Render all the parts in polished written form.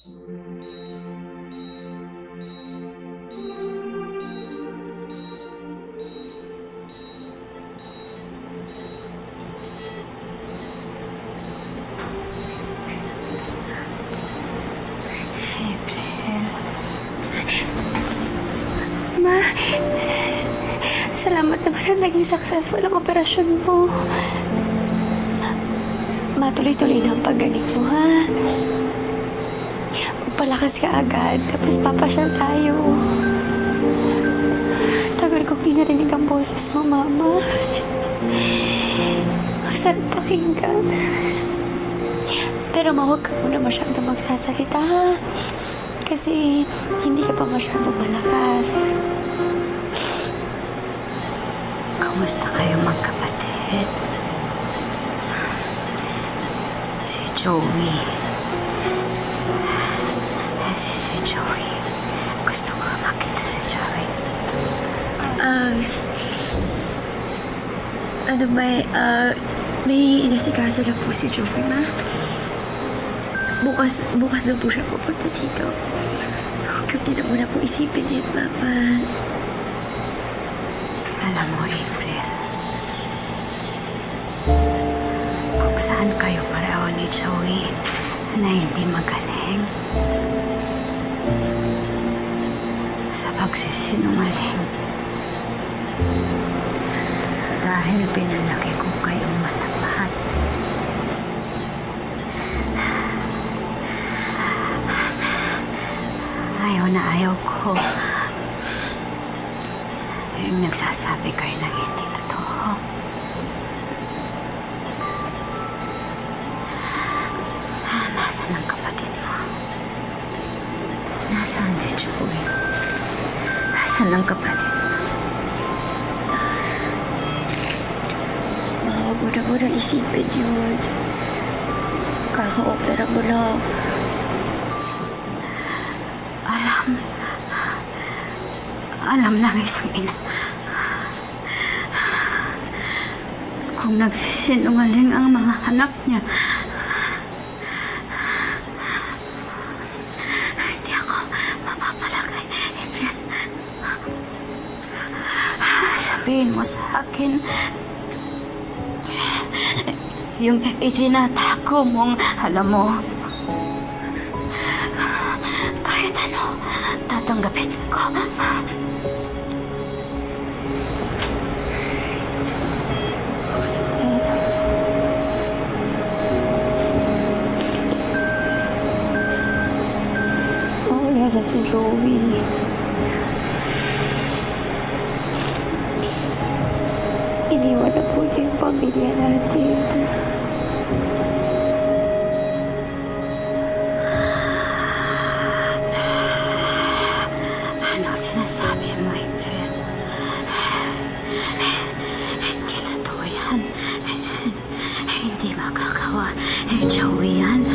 Ma, salamat naman na naging successful ang operasyon mo. Matuloy-tuloy na ang paggaling mo, ha? Magpalakas ka agad, tapos papasyal tayo. Tagal kong pinarinig ang boses mo, Mama. Ang sarap pakinggan. Pero huwag ka muna masyadong magsasalita, ha? Kasi hindi ka pa masyadong malakas. Kumusta kayo magkapatid? Si Joey. Si Joey. Gusto ko makita si Joey. May inasikaso lang po si Joey, Ma. Bukas na po siya pupunta dito. Huwag niyo na muna po isipin yan, Mama. Alam mo, April, kung saan kayo pareho ni Joey na hindi magaling, sa pagsisinungaling, dahil pinalaki ko kayong matapat. Ayaw na ayaw ko yung nagsasabi kayo ng hindi totoo. Nasaan ang kapatid mo? Nasaan si Joey? Nasaan ang kapatid mo? Huwag mo na muna isipin yun. Kaka-opera mo lang. Alam ng isang ina. Kung nagsisinungaling ang mga anak niya, hindi ako mapapalagay, April. Sabihin mo sa akin, yung itinatago mong alam mo, kahit ano, tatanggapin ko. Wala si Joey. Iniwan na po niya yung pamilya natin. Ano sinasabi mo, April? Hindi totoo yan. Hindi magagawa. Joey yan.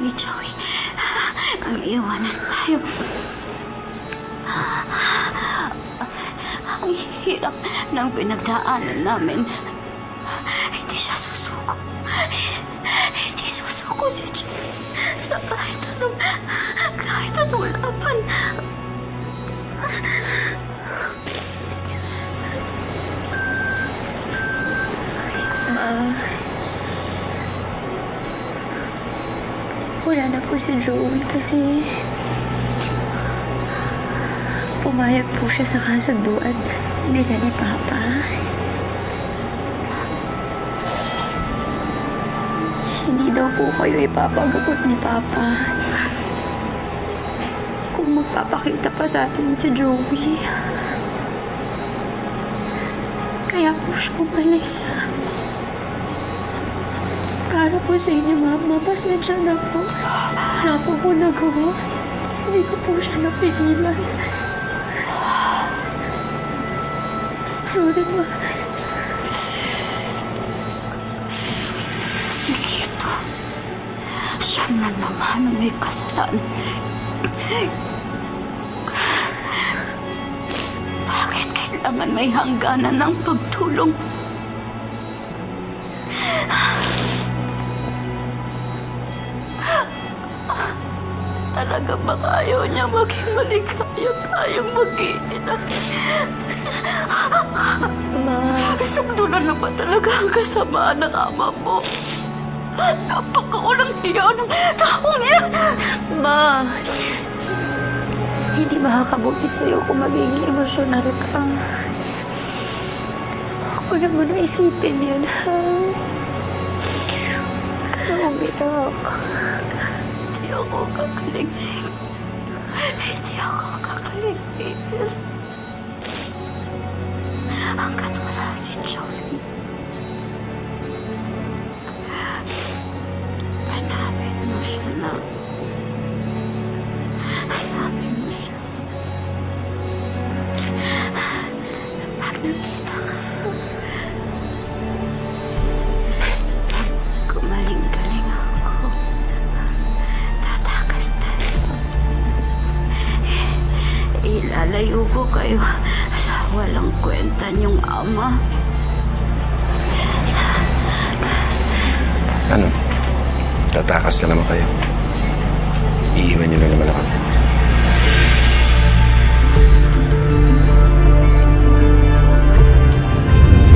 Ni Joey, ang iwanan tayo. Ang hirap ng pinagdaanan namin. Hindi siya susuko. Hindi susuko si Joey sa kahit anong laban. Wala na po si Joey kasi pumayag po siya sa kasunduan nila ni Papa. Hindi daw po kayo ipapagamot ni Papa kung magpapakita pa sa atin si Joey. Kaya po siya umalis. Para po sa inyo, Mama, pasensya na po. Wala po po nagawa. Hindi ko po siya napigilan. Sorry, Ma. Si Tito, siya na naman may kasalanan. Bakit kailangan may hangganan ng pagtulong. Talaga bang ayaw niya maging maligaya tayong mag-iina? Ma... Sundulan na ba talaga ang kasamaan ng ama mo? Napakawalang hiya ng taong yan! Ma... Hindi makakabuti sa'yo kung magiging emosyonal ka. Huwag mo na isipin yan, ha? Huwag ka na umiyak. Hindi ako kakaling. Hindi ako kakaling, Mabel. Hanggat wala si Joey. Hanapin mo siya na. Hanapin mo siya. Pag nakita ka, pag gumaling-galing ako, tatakas tayo. Ilalayo ko kayo sa walang kwenta niyong ama. Ano? Tatakas na naman kayo.